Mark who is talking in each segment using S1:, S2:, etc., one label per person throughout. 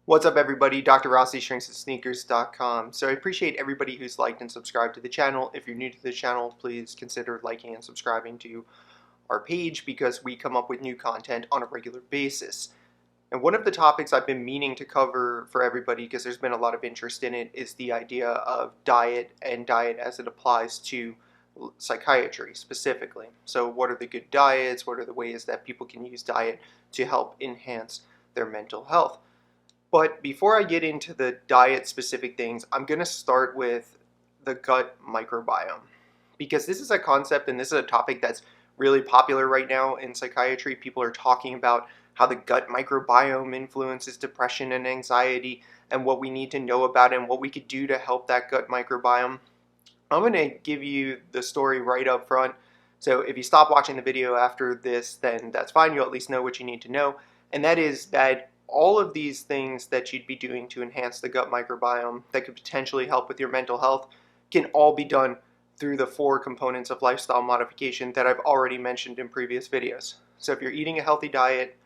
S1: What's up, everybody? Dr. Rossi, shrinksandSneakers.com. So I appreciate everybody who's liked and subscribed to the channel. If you're new to the channel, please consider liking and subscribing to our page because we come up with new content on a regular basis. And one of the topics I've been meaning to cover for everybody, because there's been a lot of interest in it, is the idea of diet and diet as it applies to psychiatry specifically. So what are the good diets? What are the ways that people can use diet to help enhance their mental health? But before I get into the diet-specific things, I'm going to start with the gut microbiome, because this is a concept and this is a topic that's really popular right now in psychiatry. People are talking about how the gut microbiome influences depression and anxiety and what we need to know about it and what we could do to help that gut microbiome. I'm going to give you the story right up front. So if you stop watching the video after this, then that's fine. You'll at least know what you need to know. And that is that all of these things that you'd be doing to enhance the gut microbiome that could potentially help with your mental health can all be done through the 4 components of lifestyle modification that I've already mentioned in previous videos. So if you're eating a healthy diet,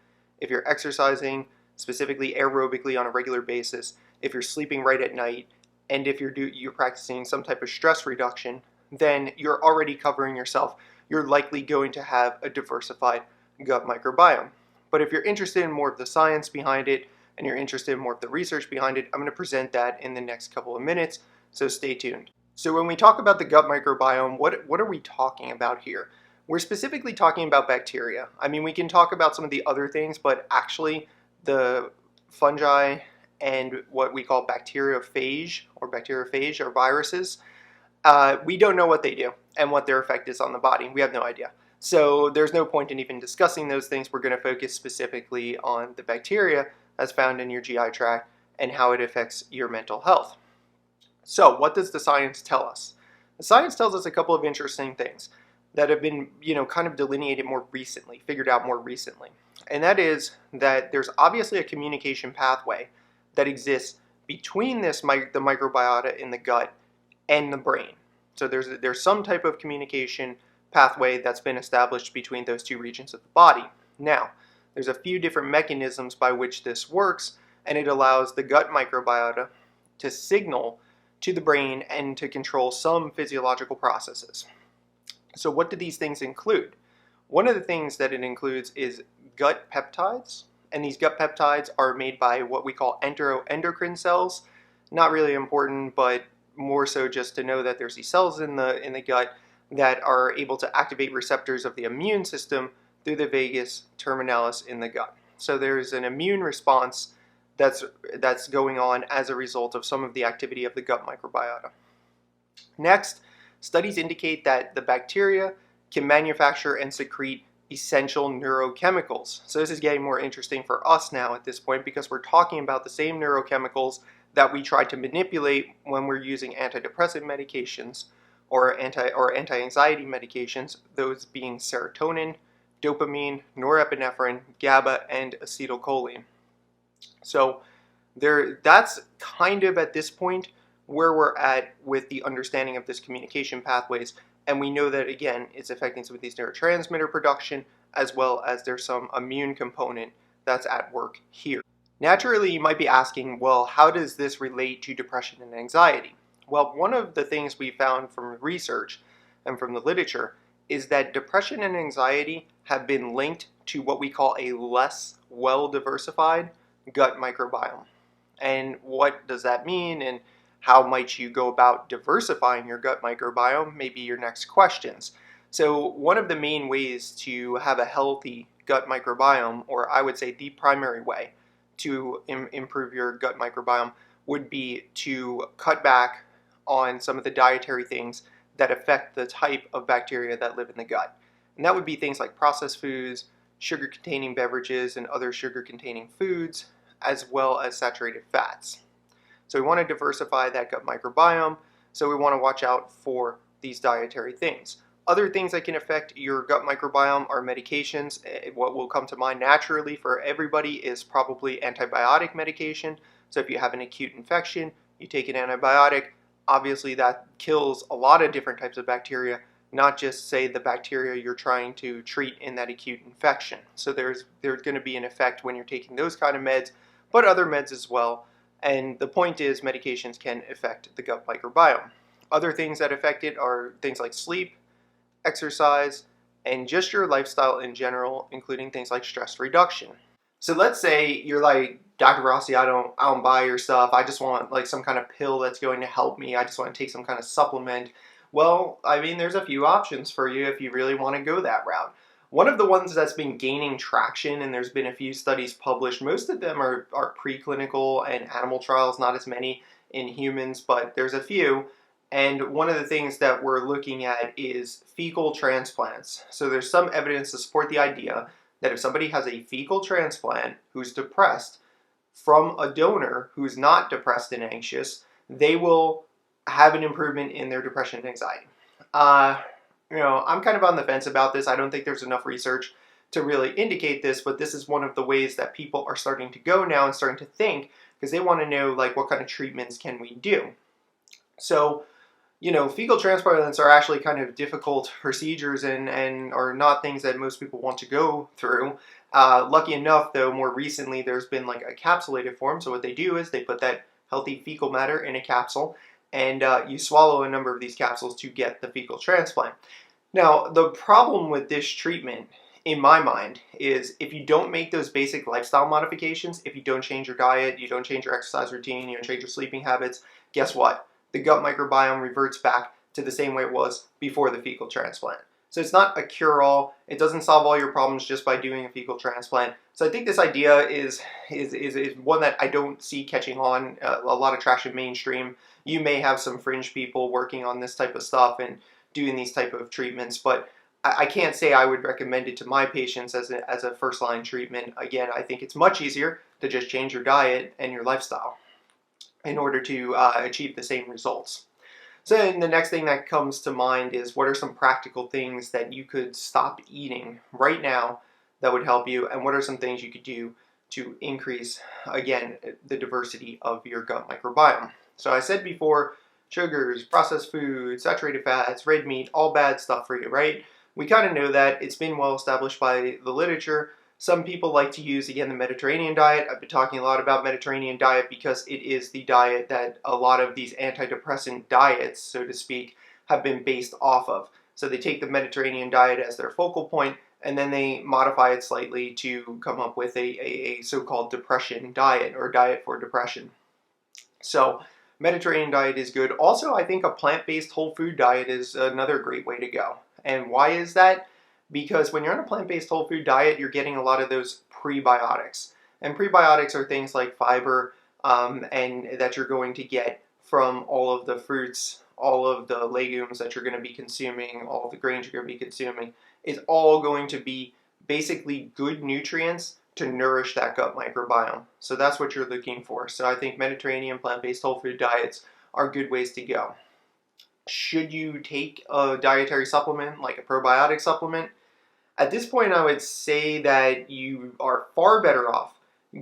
S1: if you're exercising, specifically aerobically on a regular basis, if you're sleeping right at night, and if you're practicing some type of stress reduction, then you're already covering yourself. You're likely going to have a diversified gut microbiome. But if you're interested in more of the science behind it, and you're interested in more of the research behind it, I'm going to present that in the next couple of minutes, so stay tuned. So when we talk about the gut microbiome, what are we talking about here? We're specifically talking about bacteria. I mean, we can talk about some of the other things, but actually the fungi and what we call bacteriophage or viruses, we don't know what they do and what their effect is on the body. We have no idea. So there's no point in even discussing those things. We're going to focus specifically on the bacteria that's found in your GI tract and how it affects your mental health. So what does the science tell us? The science tells us a couple of interesting things that have been, kind of delineated more recently, figured out more recently. And that is that there's obviously a communication pathway that exists between the microbiota in the gut and the brain. So there's some type of communication pathway that's been established between those 2 regions of the body. Now, there's a few different mechanisms by which this works, and it allows the gut microbiota to signal to the brain and to control some physiological processes. So what do these things include? One of the things that it includes is gut peptides, and these gut peptides are made by what we call enteroendocrine cells. Not really important, but more so just to know that there's these cells in the gut that are able to activate receptors of the immune system through the vagus terminalis in the gut. So there's an immune response that's going on as a result of some of the activity of the gut microbiota. Next, studies indicate that the bacteria can manufacture and secrete essential neurochemicals. So this is getting more interesting for us now at this point because we're talking about the same neurochemicals that we try to manipulate when we're using antidepressant medications or anti-anxiety medications, those being serotonin, dopamine, norepinephrine, GABA, and acetylcholine. So that's kind of at this point where we're at with the understanding of this communication pathways, and we know that again it's affecting some of these neurotransmitter production as well as there's some immune component that's at work here. Naturally, you might be asking, well, how does this relate to depression and anxiety? Well, one of the things we found from research and from the literature is that depression and anxiety have been linked to what we call a less well-diversified gut microbiome. And what does that mean, and how might you go about diversifying your gut microbiome? Maybe your next questions. So one of the main ways to have a healthy gut microbiome, or I would say the primary way to improve your gut microbiome, would be to cut back on some of the dietary things that affect the type of bacteria that live in the gut. And that would be things like processed foods, sugar-containing beverages, and other sugar-containing foods, as well as saturated fats. So we want to diversify that gut microbiome, so we want to watch out for these dietary things. Other things that can affect your gut microbiome are medications. What will come to mind naturally for everybody is probably antibiotic medication. So if you have an acute infection, you take an antibiotic. Obviously that kills a lot of different types of bacteria, not just say the bacteria you're trying to treat in that acute infection. So there's going to be an effect when you're taking those kind of meds, but other meds as well. And the point is, medications can affect the gut microbiome. Other things that affect it are things like sleep, exercise, and just your lifestyle in general, including things like stress reduction. So let's say you're like, Dr. Rossi, I don't buy your stuff. I just want like some kind of pill that's going to help me. I just want to take some kind of supplement. Well, I mean, there's a few options for you if you really want to go that route. One of the ones that's been gaining traction, and there's been a few studies published, most of them are preclinical and animal trials, not as many in humans, but there's a few. And one of the things that we're looking at is fecal transplants. So there's some evidence to support the idea that if somebody has a fecal transplant who's depressed from a donor who's not depressed and anxious, they will have an improvement in their depression and anxiety. I'm kind of on the fence about this. I don't think there's enough research to really indicate this, but this is one of the ways that people are starting to go now and starting to think, because they want to know, like, what kind of treatments can we do? So, fecal transplants are actually kind of difficult procedures and are not things that most people want to go through. Lucky enough, though, more recently there's been like a capsulated form. So what they do is they put that healthy fecal matter in a capsule, and you swallow a number of these capsules to get the fecal transplant. Now, the problem with this treatment, in my mind, is if you don't make those basic lifestyle modifications, if you don't change your diet, you don't change your exercise routine, you don't change your sleeping habits, guess what? The gut microbiome reverts back to the same way it was before the fecal transplant. So it's not a cure-all. It doesn't solve all your problems just by doing a fecal transplant. So I think this idea is one that I don't see catching on a lot of traction mainstream. You may have some fringe people working on this type of stuff and doing these type of treatments, but I can't say I would recommend it to my patients as a first-line treatment. Again, I think it's much easier to just change your diet and your lifestyle in order to achieve the same results. So then the next thing that comes to mind is, what are some practical things that you could stop eating right now that would help you, and what are some things you could do to increase, again, the diversity of your gut microbiome? So I said before, sugars, processed foods, saturated fats, red meat, all bad stuff for you, right? We kind of know that. It's been well established by the literature. Some people like to use, again, the Mediterranean diet. I've been talking a lot about Mediterranean diet because it is the diet that a lot of these antidepressant diets, so to speak, have been based off of. So they take the Mediterranean diet as their focal point, and then they modify it slightly to come up with a so-called depression diet, or diet for depression. So Mediterranean diet is good. Also, I think a plant-based whole food diet is another great way to go. And why is that? Because when you're on a plant-based whole food diet, you're getting a lot of those prebiotics. And prebiotics are things like fiber, and that you're going to get from all of the fruits, all of the legumes that you're going to be consuming, all of the grains you're going to be consuming. It's all going to be basically good nutrients to nourish that gut microbiome. So that's what you're looking for. So I think Mediterranean plant-based whole food diets are good ways to go. Should you take a dietary supplement like a probiotic supplement? At this point, I would say that you are far better off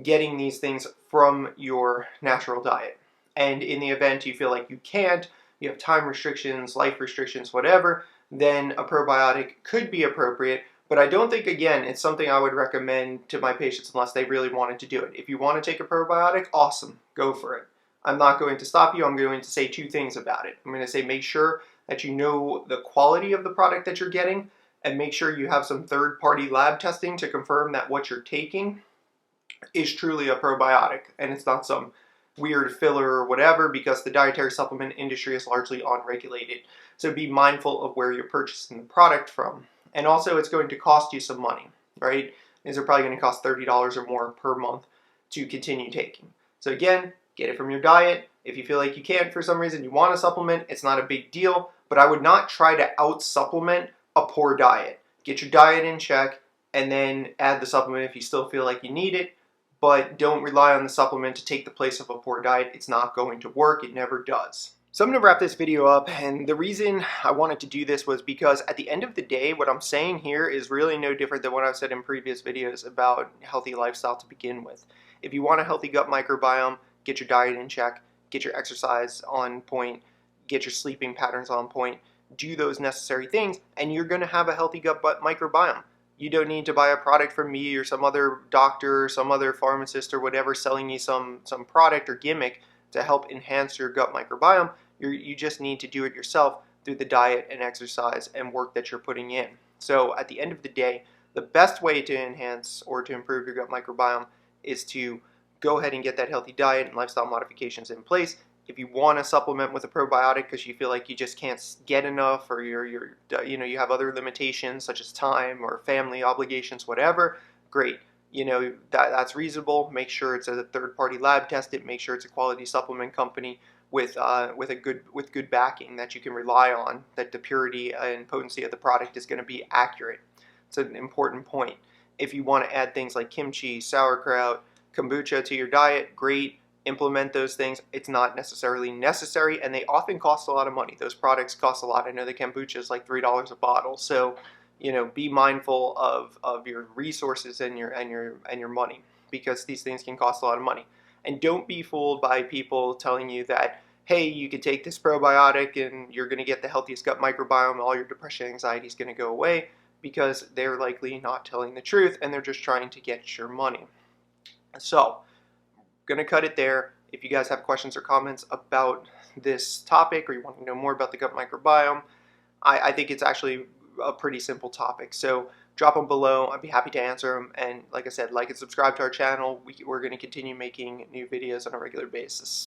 S1: getting these things from your natural diet. And in the event you feel like you can't, you have time restrictions, life restrictions, whatever, then a probiotic could be appropriate. But I don't think, again, it's something I would recommend to my patients unless they really wanted to do it. If you want to take a probiotic, awesome, go for it. I'm not going to stop you. I'm going to say two things about it. I'm going to say, make sure that you know the quality of the product that you're getting, and make sure you have some third-party lab testing to confirm that what you're taking is truly a probiotic and it's not some weird filler or whatever, because the dietary supplement industry is largely unregulated. So be mindful of where you're purchasing the product from. And also, it's going to cost you some money, right? These are probably going to cost $30 or more per month to continue taking. So again, get it from your diet. If you feel like you can't for some reason, you want a supplement, it's not a big deal, but I would not try to out-supplement a poor diet. Get your diet in check and then add the supplement if you still feel like you need it, but don't rely on the supplement to take the place of a poor diet. It's not going to work. It never does. So I'm going to wrap this video up, and the reason I wanted to do this was because at the end of the day, what I'm saying here is really no different than what I've said in previous videos about healthy lifestyle to begin with. If you want a healthy gut microbiome, get your diet in check, get your exercise on point, get your sleeping patterns on point, do those necessary things, and you're going to have a healthy gut microbiome. You don't need to buy a product from me or some other doctor or some other pharmacist or whatever selling you some product or gimmick to help enhance your gut microbiome. You just need to do it yourself through the diet and exercise and work that you're putting in. So at the end of the day, the best way to enhance or to improve your gut microbiome is to go ahead and get that healthy diet and lifestyle modifications in place. If you want to supplement with a probiotic because you feel like you just can't get enough, or you have other limitations such as time or family obligations, whatever, great. That's reasonable. Make sure it's a third-party lab tested. Make sure it's a quality supplement company with good backing that you can rely on. That the purity and potency of the product is going to be accurate. It's an important point. If you want to add things like kimchi, sauerkraut, kombucha to your diet, great. Implement those things. It's not necessarily necessary, and they often cost a lot of money. Those products cost a lot. I know the kombucha is like $3 a bottle. So, be mindful of your resources and your money, because these things can cost a lot of money. And don't be fooled by people telling you that, hey, you can take this probiotic and you're going to get the healthiest gut microbiome, all your depression, anxiety is going to go away, because they're likely not telling the truth and they're just trying to get your money. So, going to cut it there. If you guys have questions or comments about this topic, or you want to know more about the gut microbiome, I think it's actually a pretty simple topic. So drop them below. I'd be happy to answer them. And like I said, like and subscribe to our channel. We're going to continue making new videos on a regular basis.